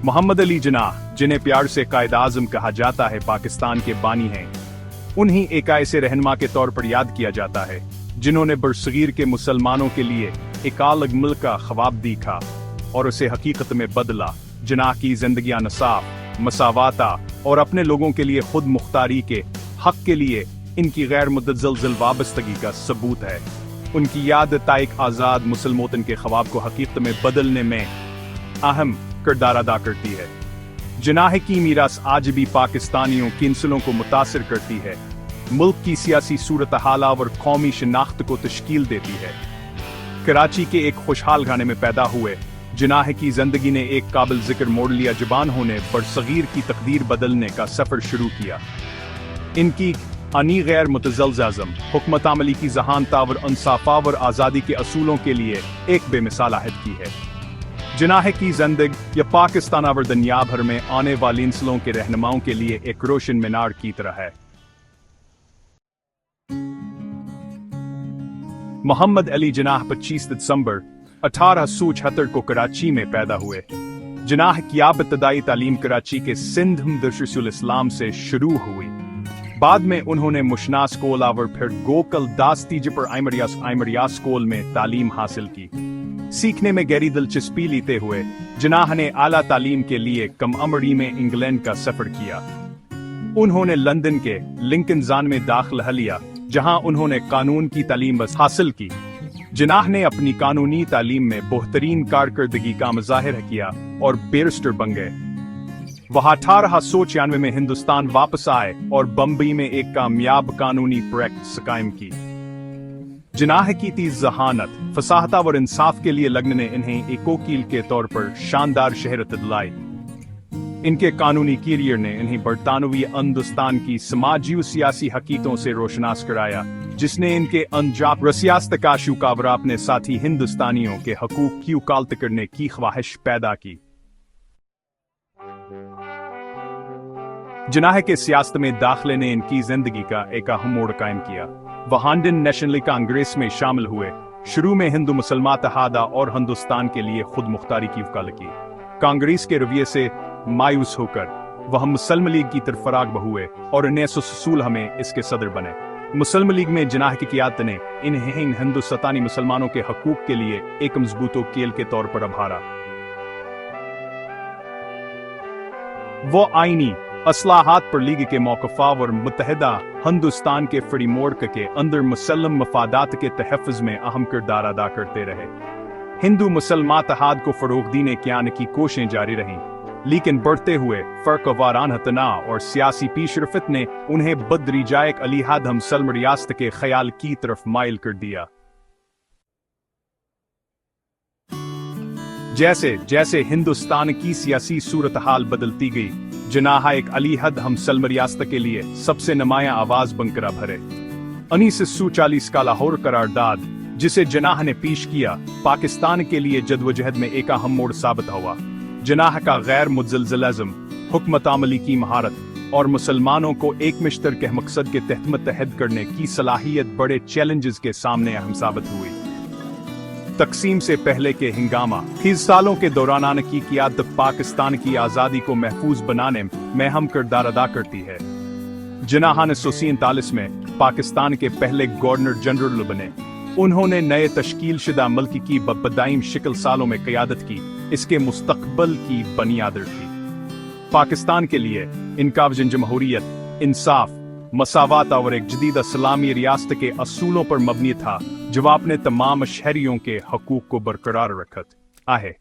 मोहम्मद अली जिन्नाह, जिन्हें प्यार से कायद-ए-आज़म कहा जाता है, पाकिस्तान के बानी हैं। उन्हीं एक ऐसे रहनुमा के तौर पर याद किया जाता है जिन्होंने बरसगीर के मुसलमानों के लिए एक अलग मुल्क का ख्वाब देखा और उसे हकीकत में बदला। जिन्नाह की जिंदगी इंसाफ, मसावाता और अपने लोगों के लिए खुद मुख्तारी के हक के लिए इनकी गैर मुतज़लज़ल वाबस्तगी का सबूत है। उनकी याद ताइक आज़ाद मुसलमोतन के ख्वाब को हकीकत में बदलने में अहम किरदार अदा करती है। जिन्नाह की मीरास आज भी पाकिस्तानियों की इंसलों को मुतासिर करती है, मुल्क की सियासी सूरत हालात और कौमी शनाख्त को तश्कील देती है। कराची के एक खुशहाल घराने में पैदा हुए जिन्नाह की जिंदगी ने एक काबिल जिक्र मोड़ लिया। जवान होने पर सगीर की तकदीर बदलने का सफर शुरू किया। इनकी अनी गैर मुतज़लज़ल हुकमत अमली की जहानता और इंसाफ और आज़ादी के असूलों के लिए एक बेमिसाल अहद की है। जिन्नाह की जिंदगी या पाकिस्तान और दुनिया भर में आने वाली इंसलों के रहनुमाओं के लिए एक रोशन मीनार की तरह है। मोहम्मद अली जिन्नाह 25 दिसंबर 1876 को कराची में पैदा हुए। जिन्नाह की इब्तदाई तालीम कराची के सिंध मदरसुल इस्लाम से शुरू हुई। बाद में उन्होंने मुशना स्कूल और फिर गोकल दास तीजपुर आइमरिया स्कूल में तालीम हासिल की। सीखने में गहरी दिलचस्पी लेते हुए जिन्नाह ने आला तालीम के लिए कम उम्री में इंग्लैंड का सफर किया। उन्होंने लंदन के लिंकन जान में दाखिला लिया, जहां उन्होंने कानून की तालीम हासिल की। जिन्नाह ने अपनी कानूनी तालीम में बेहतरीन कारकर्दगी का मुजाहिरा किया और बैरिस्टर बन गए। वह 1896 में हिंदुस्तान वापस आए और बम्बई में एक कामयाब कानूनी प्रैक्टिस कायम की। जिन्नाह की तेज ज़हानत, फसाहत और इंसाफ के लिए लगने ने इन्हें एक वकील के तौर पर शानदार शहरत दिलाई। इनके कानूनी करियर ने इन्हें बरतानवी हिंदुस्तान की समाजी और सियासी हकीकतों से रोशनास कराया, जिसने इनके अंजाम रसियासत का शुकावर अपने साथी हिंदुस्तानियों के हकूक की वकालत करने की ख्वाहिश पैदा की। जिन्नाह के सियासत में दाखिले ने इनकी जिंदगी का एक अहम मोड़ कायम किया। वह इंडियन नेशनल कांग्रेस में शामिल हुए। शुरू में हिंदू मुसलमान इत्तेहाद और हिंदुस्तान के लिए खुद मुख्तारी की वकालत की। कांग्रेस के रवैये से मायूस होकर वह मुस्लिम लीग की तरफ फराग हुए और 1916 में इसके सदर बने। मुस्लिम लीग में जिन्नाह की क़ियादत ने इन्हें हिंदुस्तानी मुसलमानों के हकूक के लिए एक मजबूत वकील के तौर पर उभारा। वो आईनी असलाहात पर लीग के मौक़िफ़ और मुत्तहिदा हिंदुस्तान के फ्रेमवर्क के अंदर मुसल्लम मफादात के तहफ़्फ़ुज़ में अहम किरदार अदा करते रहे। हिंदू मुसलमान इत्तेहाद को फ़रोग़ देने की कोशिशें जारी रहीं, लेकिन बढ़ते हुए फ़र्क़ वाराना तनाव और सियासी पेशरफ़्त ने उन्हें बदरिजायक अलहद मुसलमान रियासत के ख्याल की तरफ माइल कर दिया। जैसे जैसे हिंदुस्तान की सियासी सूरत हाल बदलती गई, जिन्नाह एक अलहद मुसलमान रियासत के लिए सबसे नुमायां आवाज बनकर भरे। 1940 का लाहौर करारदाद, जिसे जिन्नाह ने पेश किया, पाकिस्तान के लिए जद्दोजहद में एक अहम मोड़ साबित हुआ। जिन्नाह का गैर मुतज़लज़ल हुकमत अमली की महारत और मुसलमानों को एक मुश्तरका मकसद के तहत मुत्तहद करने की सलाहियत बड़े चैलेंजेस के सामने अहम साबित हुई। तकसीम से पहले के हंगामा सालों के दौरान की क़ियादत पाकिस्तान की आज़ादी को महफूज बनाने में अहम किरदार अदा करती है। जिन्नाह 1947 में पाकिस्तान के पहले गवर्नर जनरल बने। उन्होंने नए तश्कील शुदा मुल्क की बददाइम शिकल सालों में क़यादत की, इसके मुस्तक़बिल की बुनियाद रखी। पाकिस्तान के लिए इनका विज़न जमहूरियत, इंसाफ, मसावात और एक जदीद इस्लामी रियासत के असूलों पर मबनी था, जो अपने तमाम शहरियों के हकूक को बरकरार रखत आहे।